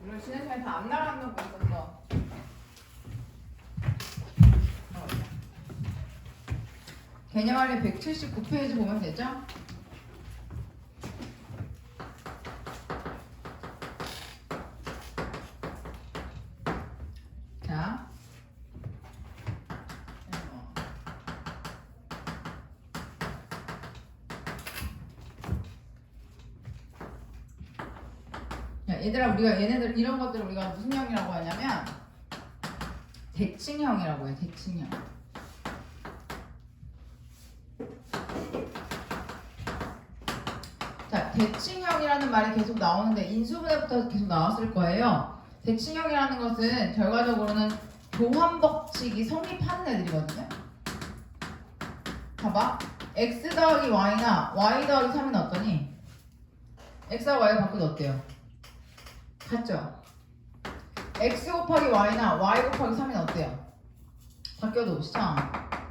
우리 지난 시간에 다 안 나가는 거 있었어. 개념알림 179페이지 보면 되죠? 자, 야, 얘들아, 우리가 얘네들 이런 것들 우리가 무슨 형이라고 하냐면 대칭형이라고 해. 대칭형. 자, 대칭형이라는 말이 계속 나오는데 인수분해부터 계속 나왔을 거예요. 대칭형이라는 것은 결과적으로는 교환 법칙이 성립하는 애들이거든요. 봐봐. x 더하기 y나 y 더하기 3은 어떠니? x하고 y가 바꿔도 어때요? 같죠? x 곱하기 y나 y 곱하기 3은 어때요? 바뀌어도 시장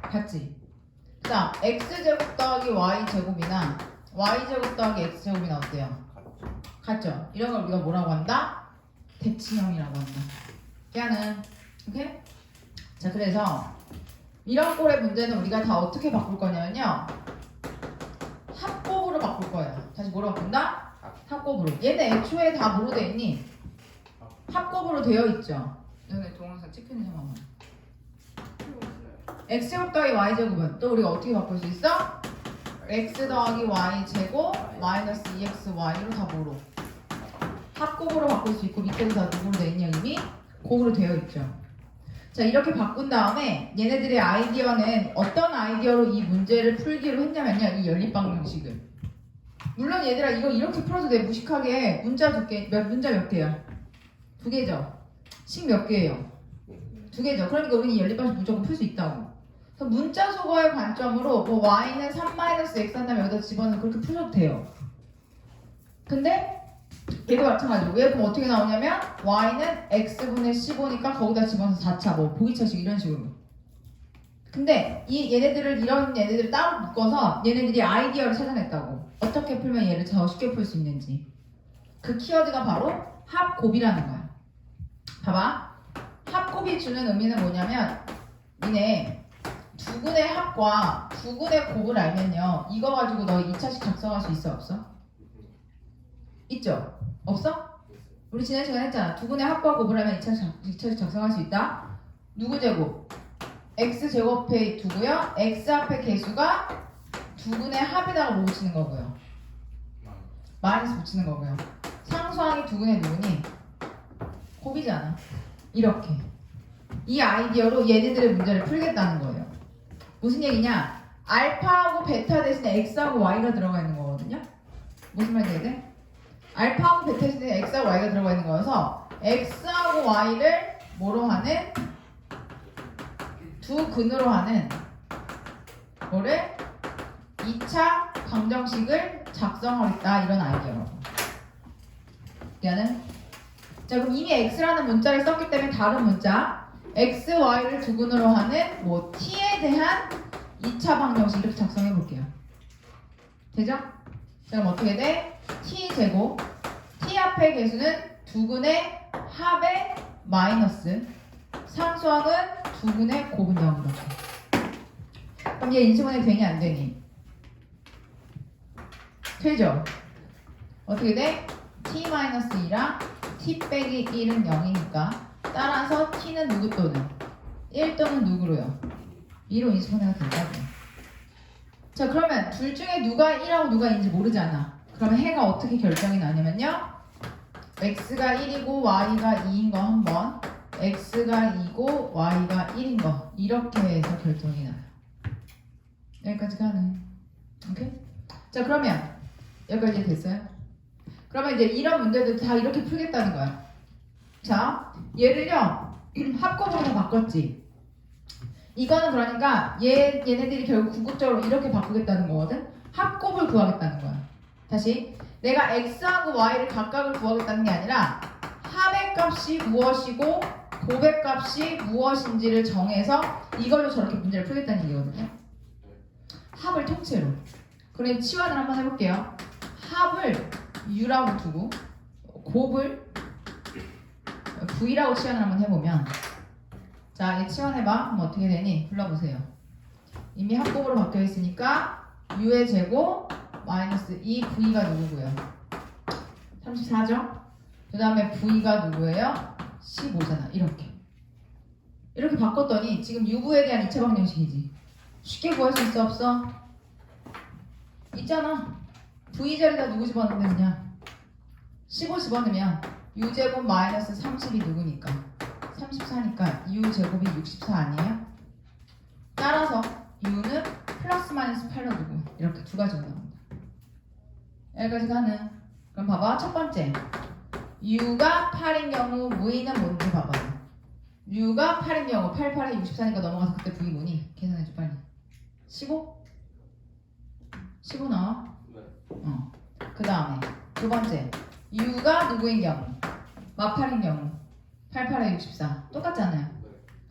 같지? 자, x제곱 더하기 y제곱이나 y제곱 더하기 x제곱이나 어때요? 같죠? 이런 걸 우리가 뭐라고 한다? 대칭형이라고 한다. 걔는 오케이? 자, 그래서 이런 꼴의 문제는 우리가 다 어떻게 바꿀 거냐면요, 합곱으로 바꿀 거예요. 다시 뭐로 바꾼다? 합곱으로. 얘네 애초에 다 뭐로 돼 있니? 합곱으로 되어 있죠. 여기 동영상 찍히는 잠깐만. x제곱 더하기 y제곱은 또 우리가 어떻게 바꿀 수 있어? x 더하기 y제곱 마이너스 2xy로 다 뭐로? 합곱으로 바꿀 수 있고 밑에도 다 누구로 되어 있냐? 이미 곱으로 되어 있죠. 자, 이렇게 바꾼 다음에 얘네들의 아이디어는 어떤 아이디어로 이 문제를 풀기로 했냐면요, 이 연립방 형식을. 물론 얘들아 이거 이렇게 풀어도 돼. 무식하게 문자 문자 몇 개야? 2개죠. 식 몇 개예요? 2개죠. 그러니까 우리는 이 연립방식 무조건 풀 수 있다고. 그래서 문자 속어의 관점으로 뭐 y는 3-x 한다면 여기다 집어넣으면 그렇게 푸셔도 돼요. 근데 얘도 마찬가지로. 왜 그럼 어떻게 나오냐면 y는 x분의 15니까 거기다 집어넣어서 4차 뭐 보기차식 이런 식으로. 근데 이런 얘네들을 따로 묶어서 얘네들이 아이디어를 찾아냈다고. 어떻게 풀면 얘를 더 쉽게 풀 수 있는지. 그 키워드가 바로 합곱이라는 거야. 봐봐. 합곱이 주는 의미는 뭐냐면 니네 두근의 합과 두근의 곱을 알면요, 이거 가지고 너 2차식 작성할 수 있어 없어? 있죠? 없어? 우리 지난 시간에 했잖아. 두근의 합과 곱을 하면 2차식 작성할 수 있다. 누구 제곱? x제곱에 두고요. x 앞에 개수가 두근의 합에다가 뭐 붙이는 거고요? 마이너스 붙이는 거고요. 상수항이 두근의 누구니? 곱이잖아. 이렇게. 이 아이디어로 얘네들의 문제를 풀겠다는 거예요. 무슨 얘기냐? 알파하고 베타 대신에 x하고 y가 들어가 있는 거거든요. 무슨 말인지 돼? 알파하고 베타 대신에 x하고 y가 들어가 있는 거여서 x하고 y를 뭐로 하는? 두 근으로 하는 뭐를? 2차 방정식을 작성하겠다, 이런 아이디어라고. 얘는 자, 그럼 이미 x라는 문자를 썼기 때문에 다른 문자 x, y를 두 근으로 하는 뭐 t에 대한 2차 방정식 이렇게 작성해 볼게요. 되죠? 자, 그럼 어떻게 돼? t제곱 t 앞의 개수는 두 근의 합의 마이너스 상수항은 두 근의 곱은 0 이렇게. 그럼 얘 인수분해 되니 안 되니? 되죠? 어떻게 돼? t-2랑 t 빼기 1은 0이니까 따라서 t는 누구 또는? 1 또는 누구로요? 2로 인수분해가 된다고요. 자, 그러면 둘 중에 누가 1하고 누가 2인지 모르잖아. 그러면 해가 어떻게 결정이 나냐면요, x가 1이고 y가 2인 거 한 번, x가 2고 y가 1인 거, 이렇게 해서 결정이 나요. 여기까지 가는. 오케이? 자, 그러면 여기까지 됐어요? 그러면 이제 이런 문제들 다 이렇게 풀겠다는 거야. 자, 얘를요 합곱으로 바꿨지. 이거는 그러니까 얘네들이 결국 궁극적으로 이렇게 바꾸겠다는 거거든. 합곱을 구하겠다는 거야. 다시, 내가 x하고 y를 각각을 구하겠다는 게 아니라 합의 값이 무엇이고 곱의 값이 무엇인지를 정해서 이걸로 저렇게 문제를 풀겠다는 얘기거든요. 합을 통째로. 그럼 치환을 한번 해볼게요. 합을 u라고 두고 곱을 V라고 치환을 한번 해보면 자, 얘 치환해봐. 그럼 어떻게 되니? 불러보세요. 이미 합곡으로 바뀌어 있으니까 U의 제곱 마이너스 2V가 누구고요? 34죠? 그 다음에 V가 누구예요? 15잖아. 이렇게 바꿨더니 지금 유부에 대한 2차 방정식이지. 쉽게 구할 수 있어 없어? 있잖아. V 자리에다 누구 집어넣으면 그냥 15 집어넣으면 U제곱 마이너스 30이 누구니까 34니까 U제곱이 64 아니에요? 따라서 U는 플러스 마이너스 8로 누구? 이렇게 두 가지가 나온다. 여기까지 가는. 그럼 봐봐. 첫 번째 U가 8인 경우 V는 뭔지 봐봐요. U가 8인 경우 8, 8에 64니까 넘어가서 그때 V 뭐니? 계산해줘 빨리. 15? 15 나와? 네. 그 다음에 두 번째 U가 누구인 경우? 마팔인 경우 8, 8에 64 똑같잖아요. 네.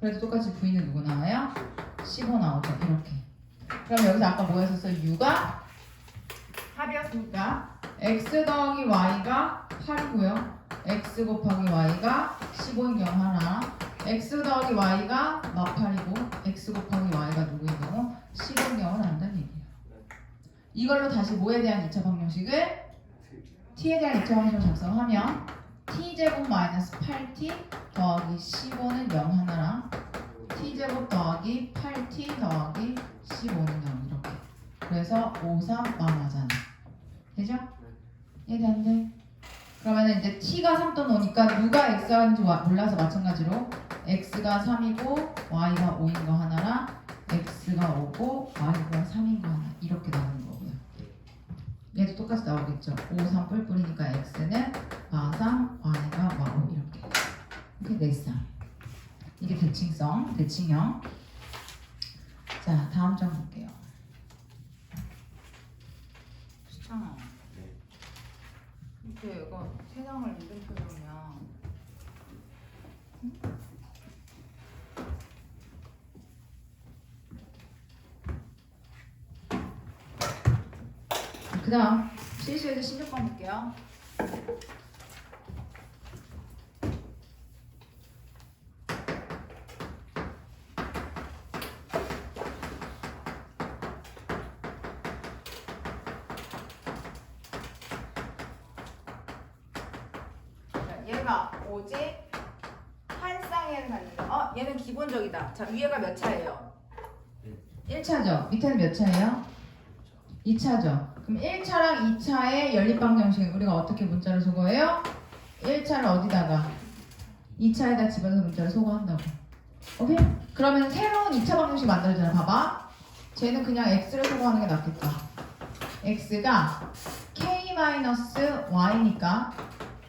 그래도 똑같이 V는 누구 나와요? 15 나오죠. 이렇게. 그럼 여기서 아까 뭐 했었어? U가 합이었으니까 X 더하기 Y가 8이고요. X 곱하기 Y가 15인 경우 하나, X 더하기 Y가 마팔이고 X 곱하기 Y가 누구인 경우 15인 경우 나온다는 얘기예요. 이걸로 다시 뭐에 대한 2차 방정식을 t에 대한 2차 방정식을 작성하면 t제곱 마이너스 8t 더하기 15는 0 하나랑 t제곱 더하기 8t 더하기 15는 0 이렇게. 그래서 5, 3 만하잖아. 되죠? 이해되는데? 그러면 이제 t가 3 또 노니까 누가 x인지 몰라서 마찬가지로 x가 3이고 y가 5인 거 하나랑 x가 5고 y가 3인 거 하나 이렇게 나오는 거고요. 얘도 똑같이 나오겠죠. 5, 3 뿔뿔이니까 x는 마3, y가 마5 이렇게 넷상. 이게 대칭성, 대칭형. 자, 다음 장 볼게요. 수창아. 이렇게 이거 세상을 이름표로냐? 그 다음 실수에서 16번 볼게요. 얘가 오직 한 쌍이를 갖는다. 얘는 기본적이다. 자, 위에가 몇 차예요? 1차죠. 밑에는 몇 차예요? 2차죠. 그럼 1차랑 2차의 연립방정식 우리가 어떻게 문자를 소거해요? 1차를 어디다가? 2차에다 집어서 문자를 소거한다고. 오케이? 그러면 새로운 2차 방정식 만들어잖아. 봐봐. 쟤는 그냥 x를 소거하는 게 낫겠다. x가 k-y니까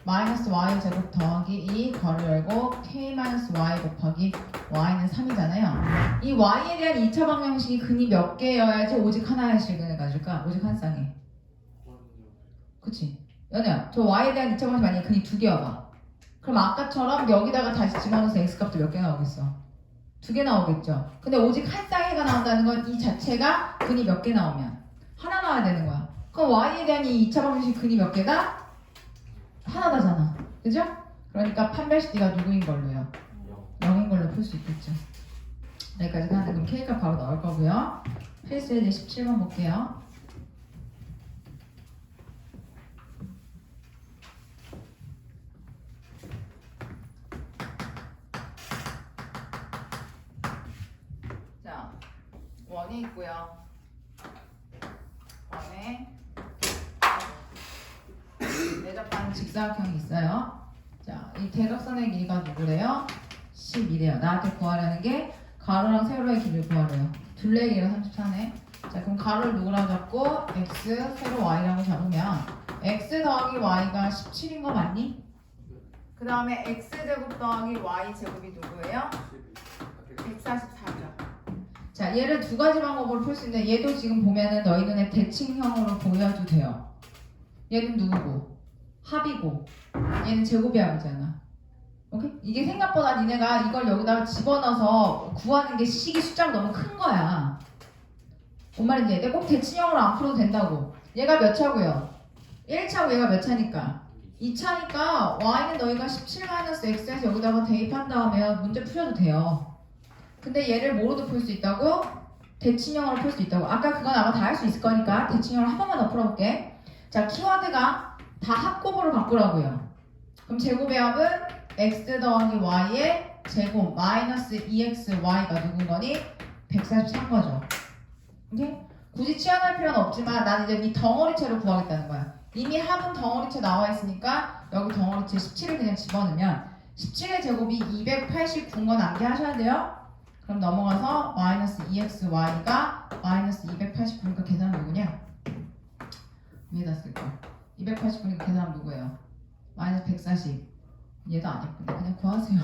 마이너스 y 제곱 더하기 2 괄호 열고 k 마이너스 y 곱하기 y는 3이잖아요. 이 y에 대한 2차 방정식이 근이 몇 개여야지 오직 하나의 실근을 가질까? 오직 한 쌍에. 그치? 연우야, 저 y에 대한 2차 방정식 만약에 근이 2개여봐. 그럼 아까처럼 여기다가 다시 집어넣어서 x값도 몇 개 나오겠어? 2개 나오겠죠? 근데 오직 한 쌍해가 나온다는 건 이 자체가 근이 몇 개 나오면 하나 나와야 되는 거야. 그럼 y에 대한 이 2차 방정식 근이 몇 개다? 하나다잖아. 그죠? 그러니까 판별식D가 누구인 걸로요? 0인 걸로 풀 수 있겠죠. 여기까지 가는데 그럼 K값 바로 나올 거고요. 필수에 이제 17번 볼게요. 자, 원이 있고요. 원에 내접하는 직사각형이 있어요. 자, 이 대각선의 길이가 누구래요? 10이래요. 나한테 구하라는 게 가로랑 세로의 길이를 구하래요. 둘레의 길이가 34네. 자, 그럼 가로를 누구라고 잡고 x, 세로 y라고 잡으면 x 더하기 y가 17인 거 맞니? 그 다음에 x제곱 더하기 y제곱이 누구예요? 144죠. 자, 얘를 두 가지 방법으로 풀 수 있는데 얘도 지금 보면은 너희 눈에 대칭형으로 보여도 돼요. 얘는 누구고? 합이고 얘는 제곱이야잖아. 오케이? 이게 생각보다 니네가 이걸 여기다가 집어넣어서 구하는 게 식이 숫자가 너무 큰 거야. 뭔 말인지 이해돼? 꼭 대칭형으로 안 풀어도 된다고. 얘가 몇 차고요? 1차고 얘가 몇 차니까? 2차니까 y는 너희가 17-x에서 여기다가 대입한 다음에 문제 푸셔도 돼요. 근데 얘를 뭐로도 풀 수 있다고? 대칭형으로 풀 수 있다고. 아까 그건 아마 다 할 수 있을 거니까 대칭형으로 한 번만 더 풀어볼게. 자, 키워드가 다 합곱으로 바꾸라고요. 그럼 제곱의 합은 x 더하기 y의 제곱 마이너스 2xy가 누군 거니? 143거죠. 오케이? 굳이 치환할 필요는 없지만 난 이제 이 덩어리체로 구하겠다는 거야. 이미 합은 덩어리체 나와 있으니까 여기 덩어리체 17을 그냥 집어넣으면 17의 제곱이 289인 건 암기하셔야 돼요. 그럼 넘어가서 마이너스 2xy가 마이너스 289니까 계산은 누구냐? 위에다 쓸걸. 289니까 계산은 누구예요? 마이너스 140. 얘도 안 예쁜데 그냥 구하세요.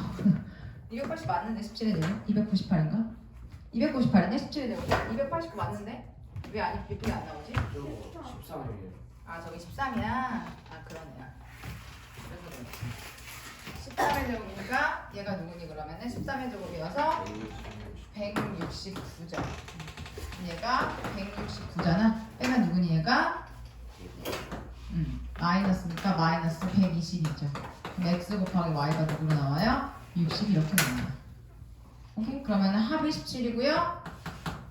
280 맞는데 17의 제곱? 298인가? 298이네 17의 제곱. 289 맞는데? 왜 안 예쁘게 안 나오지? 13이에요. 아 저기 13이야? 아 그러네요. 그래서 그래. 13의 제곱이니까 얘가 누구니 그러면은 13의 제곱이어서 169죠. 얘가 169잖아. 빼면 누구니 얘가? 마이너스니까 마이너스 120이죠. 그럼 x 곱하기 y가 누구로 나와요? 60 이렇게 나와요. 오케이? 그러면은 합이 17이고요.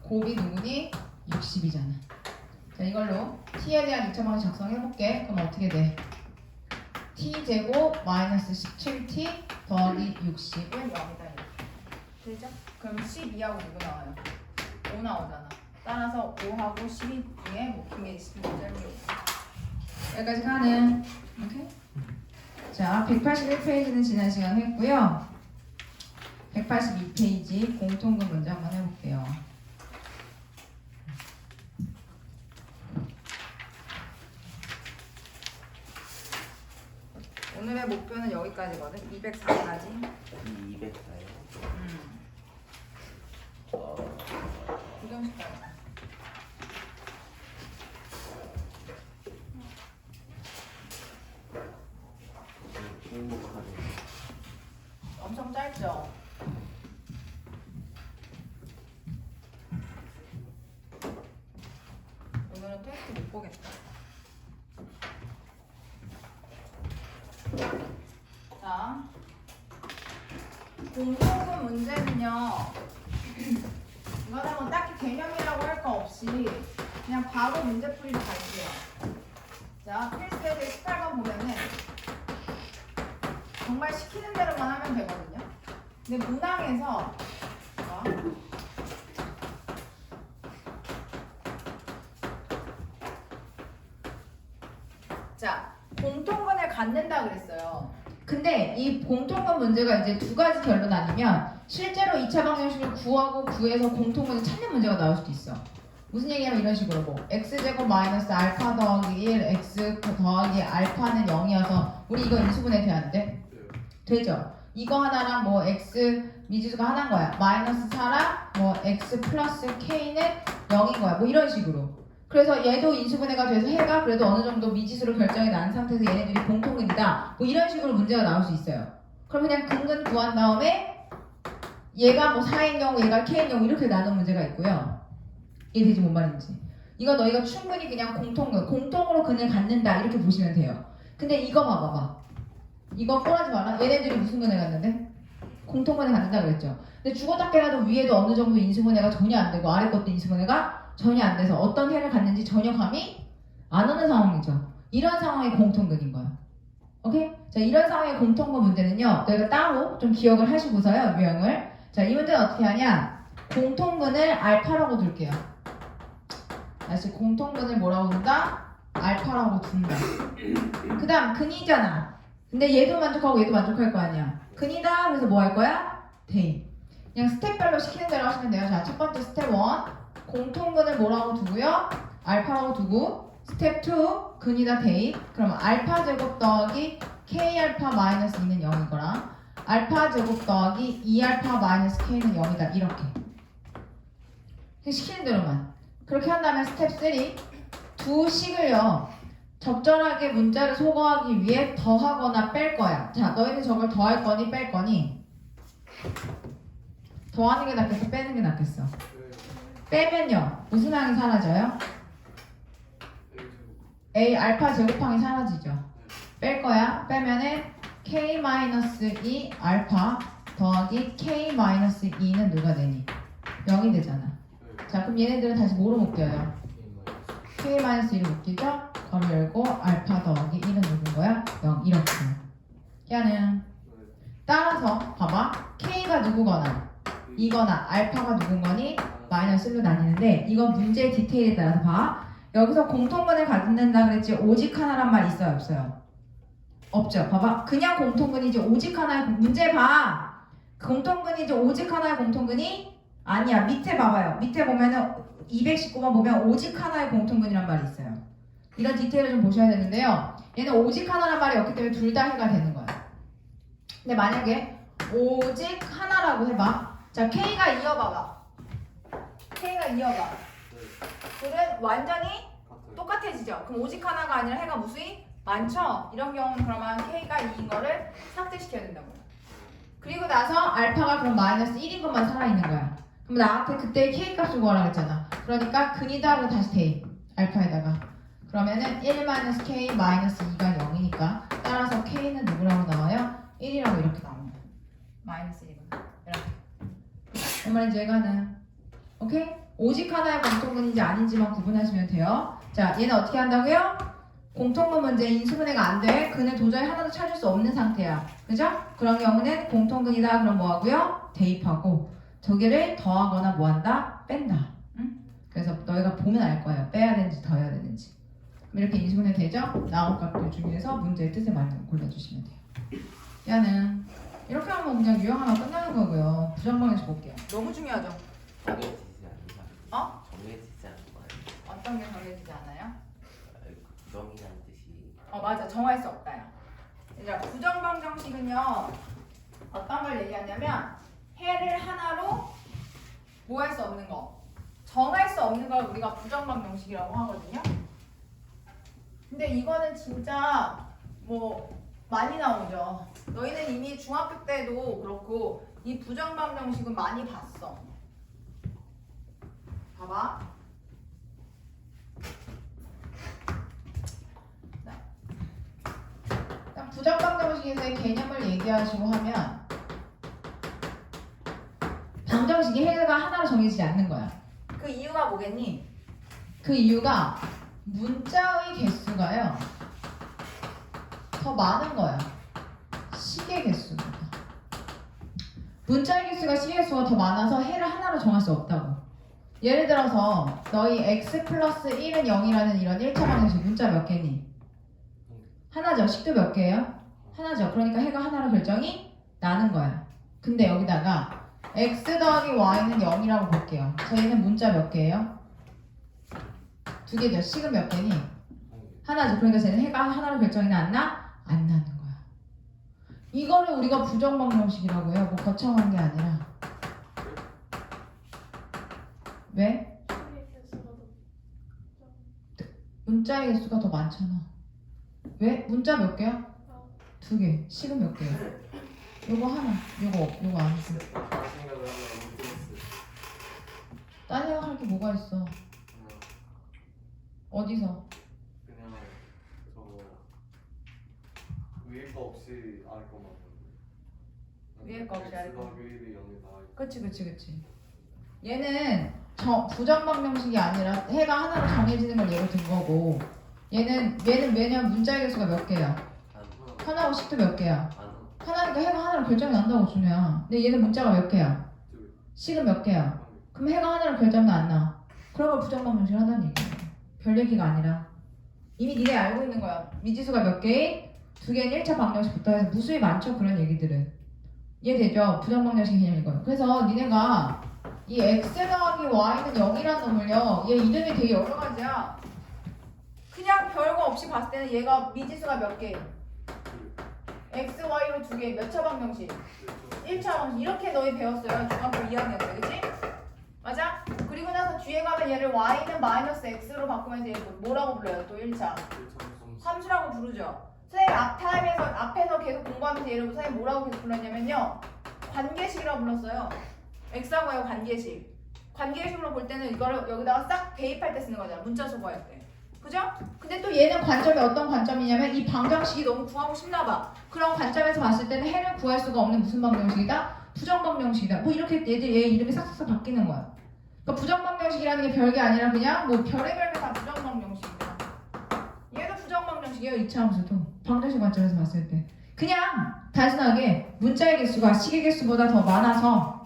곱이 누구니? 60이잖아. 자 이걸로 t에 대한 2차 방식 작성해볼게. 그럼 어떻게 돼? t제곱 마이너스 17t 더하기 60은 0이다. 되죠? 그럼 12하고 누구 나와요? 5 나오잖아. 따라서 5하고 12 중에 목표의 15를 여기까지 가는. 오케이? 자 181페이지는 지난 시간 했고요. 182페이지 공통분 문제 한번 해볼게요. 오늘의 목표는 여기까지거든. 204까지. 204요. 구경식 따라. 행복하네. 엄청 짧죠? 오늘은 테스트 못 보겠다. 자, 공통분 문제는요. 이거는 뭐 딱히 개념이라고 할 거 없이 그냥 바로 문제풀이로 갈게요. 자, 필수에서 18번 보면은 정말 시키는 대로만 하면 되거든요. 근데 문항에서 자, 공통분을 갖는다 그랬어요. 근데 이 공통분 문제가 이제 두 가지 결론 아니면 실제로 2차 방정식을 구하고 구해서 공통분을 찾는 문제가 나올 수도 있어. 무슨 얘기냐면 이런 식으로 뭐 x제곱 마이너스 알파 더하기 1 x 더하기 알파는 0이어서 우리 이거 인수분해 돼야 안 돼? 되죠? 이거 하나랑 뭐 x 미지수가 하나인 거야. 마이너스 4랑 뭐 x 플러스 k는 0인 거야. 뭐 이런 식으로. 그래서 얘도 인수분해가 돼서 해가 그래도 어느 정도 미지수로 결정이 난 상태에서 얘네들이 공통근이다. 뭐 이런 식으로 문제가 나올 수 있어요. 그럼 그냥 근근 구한 다음에 얘가 뭐 4인 경우 얘가 k인 경우 이렇게 나눈 문제가 있고요. 이해되지 뭔 말인지. 이거 너희가 충분히 그냥 공통으로 근을 갖는다 이렇게 보시면 돼요. 근데 이거 봐봐봐. 이거 뻔하지 마라. 얘네들이 무슨 근을 갖는데? 공통근을 갖는다 그랬죠. 근데 죽었다 깨라도 위에도 어느 정도 인수분해가 전혀 안 되고 아래 것도 인수분해가 전혀 안 돼서 어떤 해를 갖는지 전혀 감이 안 오는 상황이죠. 이런 상황이 공통근인 거야. 오케이? 자, 이런 상황의 공통근 문제는요. 너희가 따로 좀 기억을 하시고서요. 유형을. 자, 이 문제는 어떻게 하냐? 공통근을 알파라고 둘게요. 다시 공통근을 뭐라고 둔다? 알파라고 둔다. 그 다음 근이잖아. 근데 얘도 만족하고 얘도 만족할 거 아니야. 근이다. 그래서 뭐 할 거야? 대입. 그냥 스텝별로 시키는 대로 하시면 돼요. 자, 첫 번째 스텝 1. 공통근을 뭐라고 두고요? 알파라고 두고 스텝 2 근이다 대입. 그럼 알파 제곱 더하기 k 알파 마이너스 2는 0이거랑 알파 제곱 더하기 2알파 마이너스 k는 0이다. 이렇게 시키는 대로만. 그렇게 한다면 스텝 3 두 식을요 적절하게 문자를 소거하기 위해 더하거나 뺄 거야. 자, 너희는 저걸 더할 거니 뺄 거니? 더하는 게 낫겠어? 빼는 게 낫겠어? 빼면요 무슨 항이 사라져요? A 알파 제곱항이 사라지죠. 뺄 거야. 빼면은 k-2 알파 더하기 k-2는 누가 되니? 0이 되잖아. 자, 그럼 얘네들은 다시 뭐로 묶여요? k-1로 묶이죠? 괄호 열고 알파 더하기 1은 누군 거야? 0 이렇게. 야는 따라서 봐봐. k가 누구거나 이거나 알파가 누군 거니? 마이너스 1로 나뉘는데 이건 문제의 디테일에 따라서 봐. 여기서 공통근을 갖는다 그랬지 오직 하나란 말 있어요 없어요? 없죠. 봐봐. 그냥 공통근이지 오직 하나의 문제 봐. 공통근이지 오직 하나의 공통근이 아니야. 밑에 봐봐요. 밑에 보면은 219번 보면 오직 하나의 공통근이란 말이 있어요. 이런 디테일을 좀 보셔야 되는데요. 얘는 오직 하나란 말이 없기 때문에 둘 다 해가 되는 거야. 근데 만약에 오직 하나라고 해봐. 자, K가 이어봐봐. K가 이어봐. 둘은 완전히 똑같아지죠. 그럼 오직 하나가 아니라 해가 무수히 많죠? 이런 경우는 그러면 K가 2인 거를 삭제시켜야 된다고. 그리고 나서 알파가 그럼 마이너스 1인 것만 살아있는 거야. 그럼 나한테 그때 K 값을 구하라고 했잖아. 그러니까 근이다 하고 다시 대입. 알파에다가. 그러면은 1 마이너스 K 마이너스 2가 0이니까 따라서 K는 누구라고 나와요? 1이라고 이렇게 나옵니다. 마이너스 1이고 이렇게. 뭔 말인지 이해가는? 오케이? 오직 하나의 공통근인지 아닌지만 구분하시면 돼요. 자, 얘는 어떻게 한다고요? 공통근 문제 인수분해가 안 돼. 근을 도저히 하나도 찾을 수 없는 상태야. 그죠? 그런 경우는 공통근이다. 그럼 뭐 하고요? 대입하고 두 개를 더하거나 뭐 한다? 뺀다. 응? 그래서 너희가 보면 알 거예요. 빼야 되는지 더해야 되는지. 그럼 이렇게 인수분해 되죠? 나온 값들 중에서 문제의 뜻에 맞는 거 골라주시면 돼요. 야는 이렇게 하면 그냥 유형하면 끝나는 거고요. 부정방에서 볼게요. 너무 중요하죠? 정해지지 않는 거 어? 정해지지 않는 거 아니에요? 어떤 게 정해지지 않아요? 부정이라는 뜻이 맞아. 정할 수 없다요. 이제 부정방정식은요. 어떤 걸 얘기하냐면 해를 하나로 뭐 할 수 없는 거. 정할 수 없는 걸 우리가 부정방정식이라고 하거든요. 근데 이거는 진짜 뭐 많이 나오죠. 너희는 이미 중학교 때도 그렇고 이 부정방정식은 많이 봤어. 봐봐. 부정방정식에서의 개념을 얘기하시고 하면 방정식이 해가 하나로 정해지지 않는 거야. 그 이유가 뭐겠니? 그 이유가 문자의 개수가요 더 많은 거야. 식의 개수보다. 문자의 개수가 식의 개수가 더 많아서 해를 하나로 정할 수 없다고. 예를 들어서 너희 x 플러스 1은 0이라는 이런 1차 방정식 문자 몇 개니? 하나죠. 식도 몇 개예요? 하나죠. 그러니까 해가 하나로 결정이 나는 거야. 근데 여기다가 x 더하기 y는 0이라고 볼게요. 저희는 문자 몇 개예요? 두 개죠. 식은 몇 개니? 하나죠. 그러니까 쟤는 해가 하나로 결정이 났나? 안 나는 거야. 이거를 우리가 부정방정식이라고 해요. 뭐 거창한 게 아니라. 왜? 문자의 개수가 더 많잖아. 왜? 문자 몇 개야? 두 개. 식은 몇 개야? 요거 하나. 요거 안 써. 딴 생각할 게 뭐가 있어? 어디서? 그냥 저 위에 거 없이 아래 거만 위에 거 없이 아래 거. X가 0이 다 그치. 얘는 부정방정식이 아니라 해가 하나로 정해지는 걸 예로 든 거고 얘는 왜냐면 문자의 개수가 몇 개야? 하나고 식도 몇 개야? 하나니까 해가 하나로 결정이 난다고 준우야. 근데 얘는 문자가 몇 개야? 식은 몇 개야? 그럼 해가 하나로 결정이 안 나. 그런 걸 부정방정식 하다는 얘기야. 별 얘기가 아니라 이미 니네 알고 있는 거야. 미지수가 몇 개인? 두 개인 1차 방정식부터 해서 무수히 많죠. 그런 얘기들은. 이해되죠? 부정방정식 개념 이거예요. 그래서 니네가 이 x 더하기 y는 0이라는 놈을요. 얘 이름이 되게 여러 가지야. 그냥 별거 없이 봤을 때는 얘가 미지수가 몇 개? x, y로 두 개. 몇 차 방정식? 1차 방정식. 이렇게 너희 배웠어요. 중학교 2학년 때. 그치? 맞아? 그리고 나서 뒤에 가면 얘를 y는 마이너스 x로 바꾸면서 얘 뭐라고 불러요? 또 1차. 함수라고 부르죠. 선생님 앞에서 계속 공부하면서 얘를 선생님 뭐라고 계속 불렀냐면요. 관계식이라고 불렀어요. x하고 관계식. 관계식으로 볼 때는 이거를 여기다가 싹 대입할 때 쓰는 거잖아. 문자 수거할 때. 그죠? 근데 또 얘는 관점이 어떤 관점이냐면 이 방정식이 너무 구하고 싶나 봐. 그런 관점에서 봤을 때는 해를 구할 수가 없는 무슨 방정식이다? 부정방정식이다. 뭐 이렇게 얘 이름이 싹싹 바뀌는 거야. 그러니까 부정방정식이라는 게 별게 아니라 그냥 뭐 별의별 게 다 부정방정식이야. 얘도 부정방정식이에요. 이차함수도 방정식 관점에서 봤을 때 그냥 단순하게 문자의 개수가 식의 개수보다 더 많아서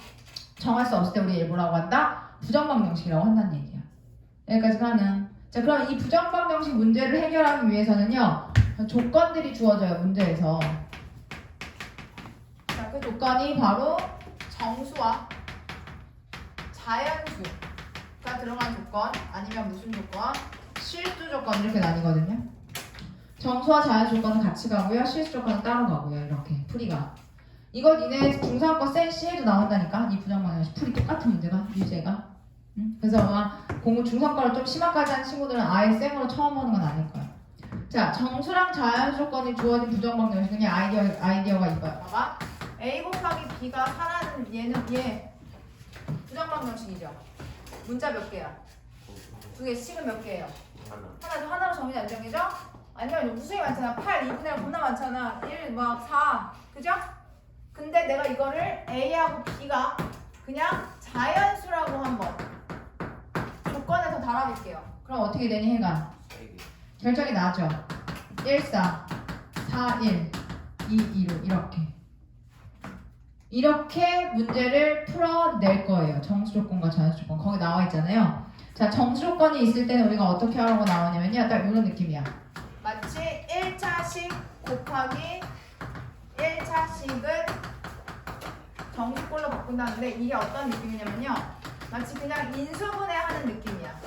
정할 수 없을 때 우리 얘 뭐라고 한다? 부정방정식이라고 한다는 얘기야. 여기까지 가는. 자, 그럼 이 부정방정식 문제를 해결하기 위해서는요 조건들이 주어져요. 문제에서. 자, 그 조건이 바로 정수와 자연수가 들어간 조건 아니면 무슨 조건? 실수 조건 이렇게 나뉘거든요. 정수와 자연수 조건은 같이 가고요. 실수 조건은 따로 가고요. 이렇게 풀이가. 이거 니네 중3 거 센시에도 나온다니까. 이 부정방정식 풀이 똑같은 문제가 유제가. 그래서 아마 공부 중3 거를 좀 심화까지 한 친구들은 아예 생으로 처음 보는 건 아닐 거야. 자, 정수랑 자연수 조건이 주어진 부정방정식은 아이디어가 이거야. 봐봐. A 곱하기 B가 하나는 얘는 얘 부정방정식이죠. 문자 몇 개야? 두 개, 식은 몇 개예요? 하나로 정리는 안 정해져? 아니면 무수히 많잖아. 8, 2분의 1 겁나 많잖아. 1, 막 4. 그죠? 근데 내가 이거를 A하고 B가 그냥 자연수라고 한번 조건에서 달아볼게요. 그럼 어떻게 되니 해가? 결정이 나죠. 1, 4, 4, 1, 2, 2로 이렇게 문제를 풀어낼 거예요. 정수 조건과 자연수 조건 거기 나와 있잖아요. 자, 정수 조건이 있을 때는 우리가 어떻게 하라고 나오냐면요. 딱 이런 느낌이야. 마치 1차식 곱하기 1차식을 정수꼴로 바꾼다는데 이게 어떤 느낌이냐면요. 마치 그냥 인수분해하는 느낌이야.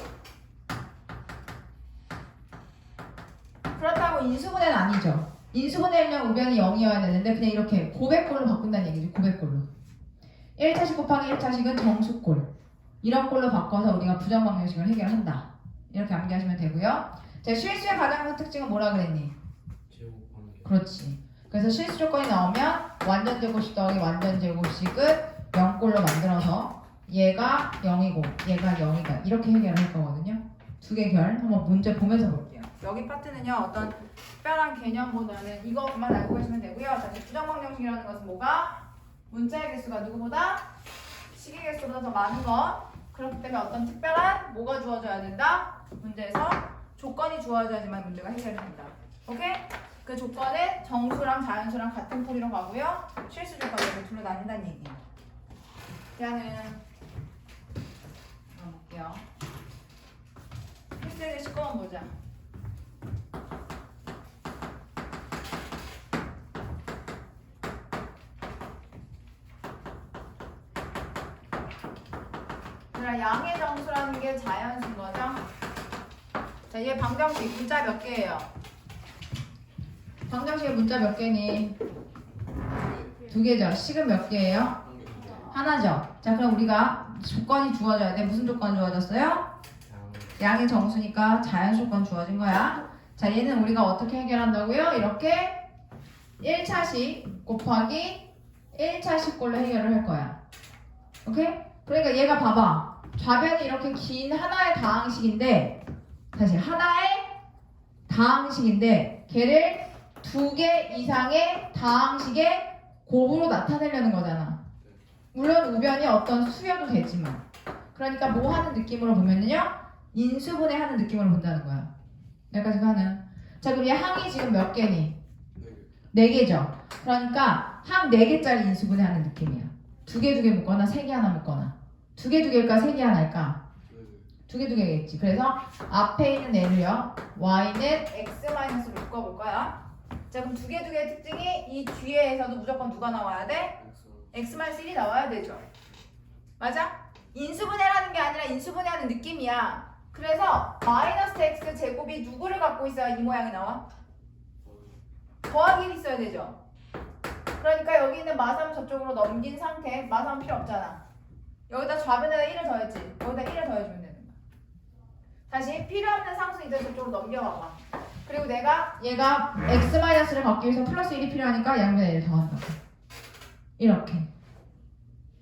그렇다고 인수분해는 아니죠. 인수분해하려면 우변이 0이어야 되는데 그냥 이렇게 고백꼴로 바꾼다는 얘기죠. 고백꼴로. 1차식 곱하기 1차식은 정수꼴. 이런 꼴로 바꿔서 우리가 부정방정식을 해결한다. 이렇게 암기하시면 되고요. 자, 실수의 가장 큰 특징은 뭐라 그랬니? 그렇지. 그래서 실수 조건이 나오면 완전 제곱식 더하기 완전 제곱식은 0꼴로 만들어서 얘가 0이고 얘가 0이다. 이렇게 해결할 거거든요. 두 개 결 한번 문제 보면서 볼게요. 여기 파트는요. 어떤 특별한 개념보다는 이것만 알고 계시면 되고요. 다시 부정방정식이라는 것은 뭐가? 문자의 개수가 누구보다? 식의 개수보다 더 많은 것. 그렇기 때문에 어떤 특별한 뭐가 주어져야 된다? 문제에서 조건이 주어져야지만 문제가 해결됩니다. 오케이? 그 조건은 정수랑 자연수랑 같은 풀이로 가고요. 실수 조건으로 둘로 나뉜다는 얘기예요. 대안은 볼게요. 필수의 19번 보자. 그럼 양의 정수라는 게 자연수인 거죠? 자, 얘 방정식 문자 몇 개예요? 방정식의 문자 몇 개니? 두 개죠. 식은 몇 개예요? 하나죠. 자, 그럼 우리가 조건이 주어져야 돼. 무슨 조건 주어졌어요? 양의 정수니까 자연수 조건 주어진 거야. 자, 얘는 우리가 어떻게 해결한다고요? 이렇게 1차식 곱하기 1차식 꼴로 해결을 할 거야. 오케이? 그러니까 얘가 봐봐. 좌변이 이렇게 긴 하나의 다항식인데 다시 하나의 다항식인데 걔를 두 개 이상의 다항식의 곱으로 나타내려는 거잖아. 물론 우변이 어떤 수여도 되지만 그러니까 뭐 하는 느낌으로 보면은요 인수분해 하는 느낌으로 본다는 거야. 여기까지 가는. 자, 그럼 얘 항이 지금 몇 개니? 4개죠. 그러니까 항 4개짜리 인수분해 하는 느낌이야. 두 개 묶거나 세 개 하나 묶거나 두 개일까 세 개 하나일까? 두 개겠지. 그래서 앞에 있는 애를요 y는 x-로 묶어볼 거야. 자, 그럼 두 개의 특징이 이 뒤에서도 무조건 누가 나와야 돼? x-1이 나와야 되죠. 맞아? 인수분해라는 게 아니라 인수분해하는 느낌이야. 그래서 마이너스 x 제곱이 누구를 갖고 있어야 이 모양이 나와? 더하기 1 있어야 되죠. 그러니까 여기 있는 마삼 저쪽으로 넘긴 상태. 마삼 필요 없잖아. 여기다 좌변에다 1을 더했지. 여기다 1을 더해주면 되는 거야. 다시 필요 없는 상수 이들 저쪽으로 넘겨봐봐. 그리고 내가 얘가 x-를 갖기 위해서 플러스 1이 필요하니까 양변에 1을 더한다. 이렇게.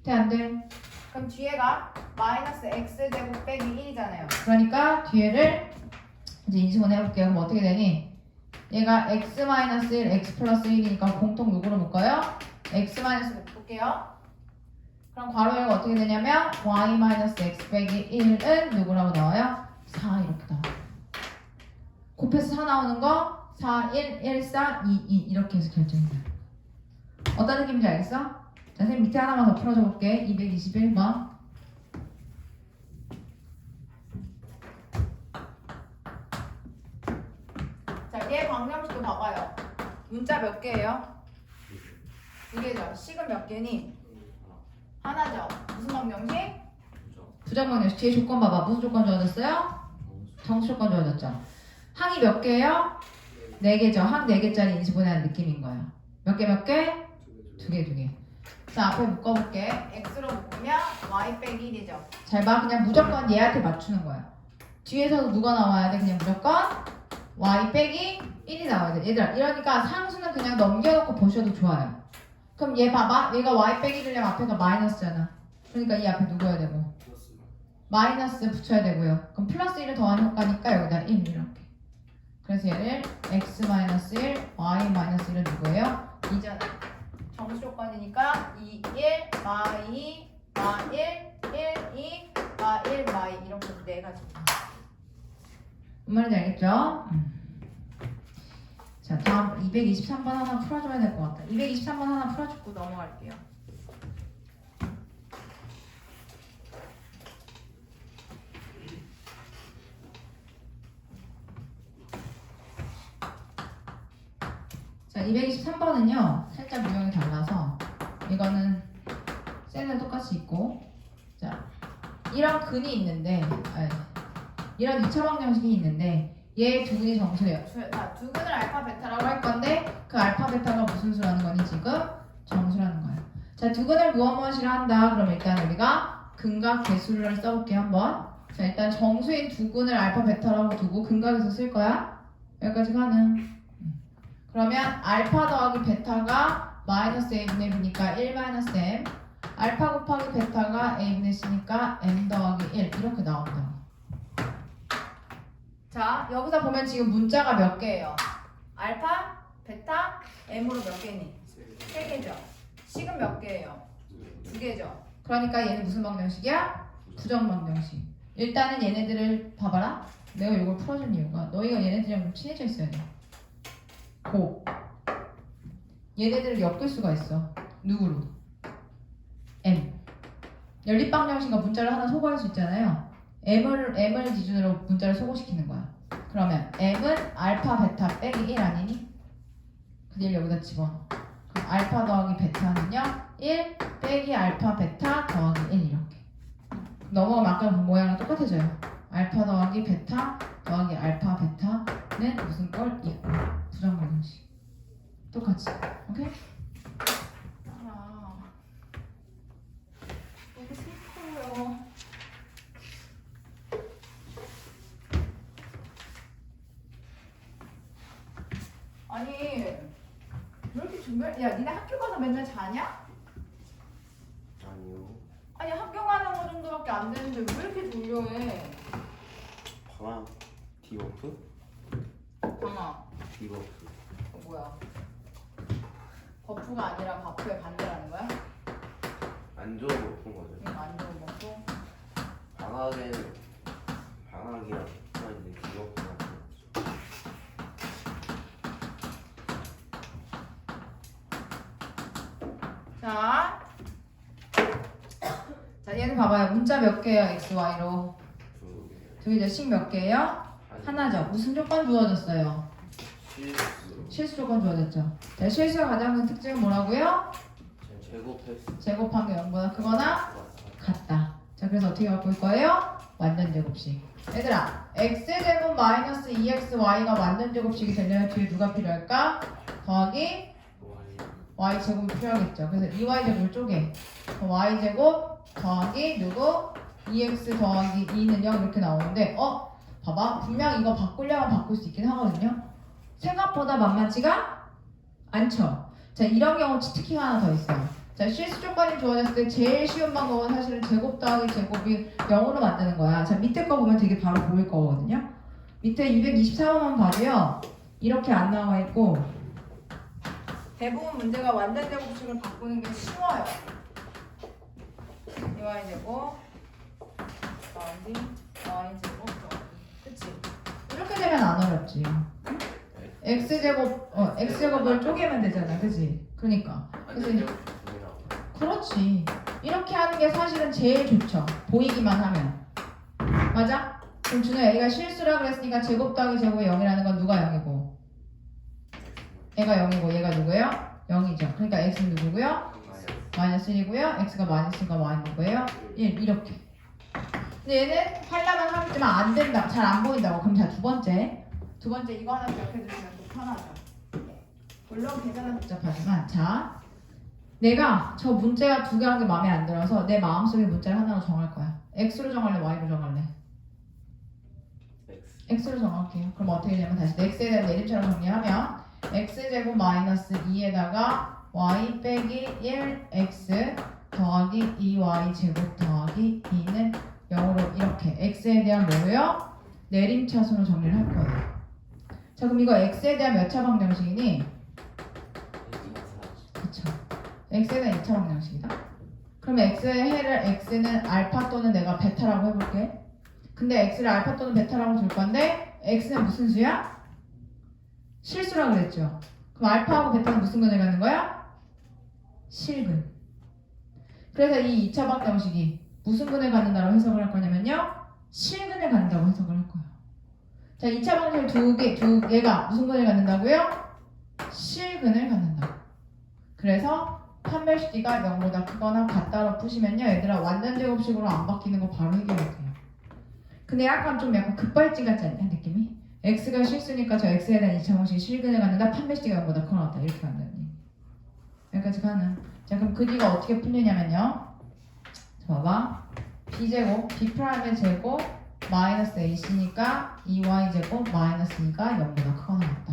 돼, 안 돼? 그럼 뒤에가 마이너스 x제곱 빼기 1이잖아요. 그러니까 뒤에를 이제 인수분 해볼게요. 그럼 어떻게 되니? 얘가 x-1, x 플러스 1이니까 공통 요구를 묶어요. x-1 묶을게요. 그럼 괄호에가 어떻게 되냐면 y-x 빼기 1은 누구라고 나와요? 4 이렇게 나와요. 곱해서 4 나오는 거 4, 1, 1, 4, 2, 2 이렇게 해서 결정돼요. 어떤 느낌인지 알겠어? 자, 선생님 밑에 하나만 더 풀어줘 볼게. 221번. 자, 얘 방정식도 봐봐요. 문자 몇 개예요? 2개죠. 식은 몇 개니? 하나죠. 무슨 방정식? 부정 방정식. 뒤에 조건 봐봐. 무슨 조건 주어졌어요? 정수 조건 주어졌죠. 항이 몇 개예요? 4개죠. 항 4개짜리 인수분해하는 느낌인 거예요. 몇 개 몇 개? 2개 2개. 자, 앞에 묶어볼게. x로 묶으면 y 빼기 1이죠. 잘 봐. 그냥 무조건 얘한테 맞추는 거야. 뒤에서도 누가 나와야 돼? 그냥 무조건 y 빼기 1이 나와야 돼. 얘들아, 이러니까 상수는 그냥 넘겨놓고 보셔도 좋아요. 그럼 얘 봐봐. 얘가 y 빼기 1이려면 앞에가 마이너스잖아. 그러니까 이 앞에 누구 해야 되고? 마이너스 붙여야 되고요. 그럼 플러스 1을 더하는 효과니까 여기다 1 이렇게. 그래서 얘를 x-1, y-1은 누구예요? 2잖아. 정수 조건이니까 2, 1, 마이, 마 1, 1, 2, 마 1, 마이 이렇게 4가지. 뭔 말인지 알겠죠? 자, 다음 223번 하나 풀어줘야 될 것 같아. 223번 하나 풀어주고 넘어갈게요. 자, 223번은요 살짝 유형이 달라서 이거는 셀은 똑같이 있고, 자 이런 근이 있는데 이런 2차 방정식이 있는데 얘 두 근이 정수예요. 자, 두 근을 알파 베타라고 할 건데 그 알파 베타가 무슨 수라는 거니? 지금 정수라는 거예요. 자, 두 근을 무엇이라 한다? 그럼 일단 우리가 근각 개수를 써볼게요 한번. 자, 일단 정수인 두 근을 알파 베타라고 두고 근각에서 쓸 거야. 여기까지 가능. 그러면 알파 더하기 베타가 마이너스 a분의 b니까 1 마이너스 m, 알파 곱하기 베타가 a분의 c니까 m 더하기 1 이렇게 나온다. 자, 여기서 보면 지금 문자가 몇 개예요? 알파, 베타, m으로 몇 개니? 3개죠. 식은 몇 개예요? 2개죠. 그러니까 얘는 무슨 방정식이야? 부정 방정식. 일단은 얘네들을 봐봐라. 내가 이걸 풀어준 이유가 너희가 얘네들이랑 좀 친해져 있어야 돼. 얘네들을 엮을 수가 있어. 누구로? m. 연립방정식과 문자를 하나 소거할 수 있잖아요. m을 기준으로 문자를 소거시키는 거야. 그러면 m은 알파 베타 빼기 1 아니니? 그 1 여기다 집어넣어. 그럼 알파 더하기 베타는요 1 빼기 알파 베타 더하기 1 이렇게. 넘어가면 아까 그 모양이랑 똑같아져요. 알파 더하기 베타 더하기 알파 베타는 무슨 꼴? 있고 부정 방정식 똑같이. 오케이? 너무 슬퍼요. 아니 왜 이렇게 준비해? 야, 니네 학교 가서 맨날 자냐? 아니요. 아니 학교 가는 거 정도밖에 안 되는데 왜 이렇게 졸려해? 방학 디버프? 방아, 디버프. 뭐야? 버프가 아니라 버프의 반대라는 거야? 안 좋은 높은 거죠. 안 좋은 버프? 방학이랑 이제 디버프가 자, 얘는 봐봐요. 문자 몇 개예요? x, y로. 두 개죠. 식 몇 개예요? 하나죠. 무슨 조건 주어졌어요? 실수 조건 주어졌죠. 자, 실수가 가장 큰 특징은 뭐라고요? 제곱한 게 0보다 크거나 같다. 자, 그래서 어떻게 바꿀 거예요? 완전 제곱식. 얘들아, x제곱 마이너스 2xy가 완전 제곱식이 되려면 뒤에 누가 필요할까? 더하기 y제곱이 필요하겠죠. 그래서 2y제곱을 쪼개. y제곱 더하기 누구? 2x 더하기 2는 0 이렇게 나오는데 봐봐. 분명 이거 바꾸려면 바꿀 수 있긴 하거든요. 생각보다 만만치가 않죠. 자, 이런 경우 특히가 하나 더 있어요. 자, 실수 조건이 주어졌을 때 제일 쉬운 방법은 사실은 제곱 더하기 제곱이 0으로 만드는 거야. 자, 밑에 거 보면 되게 바로 보일 거거든요. 밑에 224번만 봐도요. 이렇게 안 나와 있고 대부분 문제가 완전 제곱식을 바꾸는 게 쉬워요. 이 y제곱 y제곱 그치? 이렇게 되면 안 어렵지. x제곱을 쪼개면 되잖아, 그치? 그러니까 그래서 그렇지. 이렇게 하는 게 사실은 제일 좋죠. 보이기만 하면. 맞아? 그럼 준호야, 얘가 실수라 그랬으니까 제곱 더하기 제곱이 0이라는 건 누가 0이고? 얘가 0이고 얘가 누구예요? 0이죠. 그러니까 x는 누구고요? 마이너스 1이고요. x가 마이너스니까 y 누구예요? 1. 이렇게. 근데 얘는 하려면 하지만 안 된다. 잘 안 보인다고. 그럼 자, 두 번째 이거 하나 기억해두시면 또 편하죠. 물론 계산은 복잡하지만 자, 내가 저 문제가 두 개 한 게 마음에 안 들어서 내 마음속에 문자를 하나로 정할 거야. x로 정할래, y로 정할래? x로 정할게요. 그럼 어떻게 되냐면 다시 x에 대한 내림처럼 정리하면 x제곱 마이너스 2에다가 y 빼기 1x 더하기 2y 제곱 더하기 2는 0으로 이렇게 x에 대한 뭐예요? 내림차순으로 정리를 할 거예요. 자, 그럼 이거 x에 대한 몇 차 방정식이니? 그쵸. x에 대한 2차 방정식이다. 그럼 x의 해를 x는 알파 또는 내가 베타라고 해볼게. 근데 x를 알파 또는 베타라고 줄 건데 x는 무슨 수야? 실수라고 그랬죠. 그럼 알파하고 베타는 무슨 근을 갖는 거야? 실근. 그래서 이 2차 방정식이 무슨 근을 갖는다고 해석을 할 거냐면요, 실근을 갖는다고 해석을 할 거예요. 자, 2차 방정식 두 개가 무슨 근을 갖는다고요? 실근을 갖는다고. 그래서 판별식기가 0보다 크거나 같다로 푸시면요, 얘들아 완전 제곱식으로 안 바뀌는 거 바로 해결할게요. 근데 약간 급발진 같지 않냐, 느낌이? x가 실수니까 저 x에 대한 2차 방정식이 실근을 갖는다, 판별식기가 0보다 크거나 같다, 이렇게 간다니. 여기까지 가는. 자, 그럼 그 뒤가 어떻게 풀리냐면요, 자, 봐봐. b제곱 b'의 제곱 마이너스 ac니까 2y제곱 마이너스 2가 0보다 크거나 같다.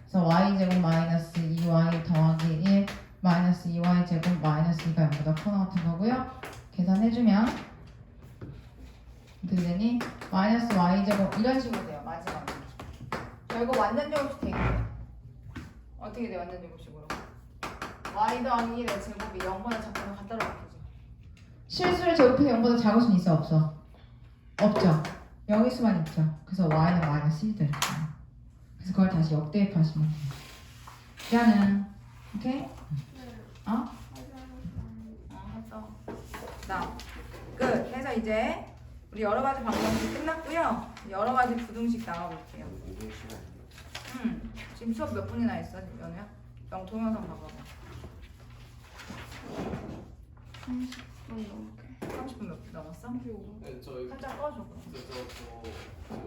그래서 y제곱 마이너스 2y 더하기 1 마이너스 2y제곱 마이너스 2가 0보다 크거나 같은 거고요. 계산해주면 어떻게 되니? 마이너스 y제곱 이런 식으로 돼요. 마지막에. 결국 완전 제곱식 되겠네요. 어떻게 돼, 완전 제곱식으로? y 더하기 1의 제곱이 0보다 작거나 같다로 바뀌죠. 실수를 제곱해서 0보다 작을 수는 있어, 없어? 없죠. 0일 수만 있죠. 그래서 y는 마이너스 1이 되죠. 그래서 그걸 다시 역대입하시면 돼요. 야는 오케이? 어? 했어. 나 끝. 해서 이제 우리 여러 가지 방정식 끝났고요. 여러 가지 부등식 나가볼게요. 지금 수업 몇 분이나 했어, 연우야? 동영상 봐봐봐. 30분 넘게. 30분 몇 분 남았어? 35분. 네, 저 이거 살짝 꺼줘. 저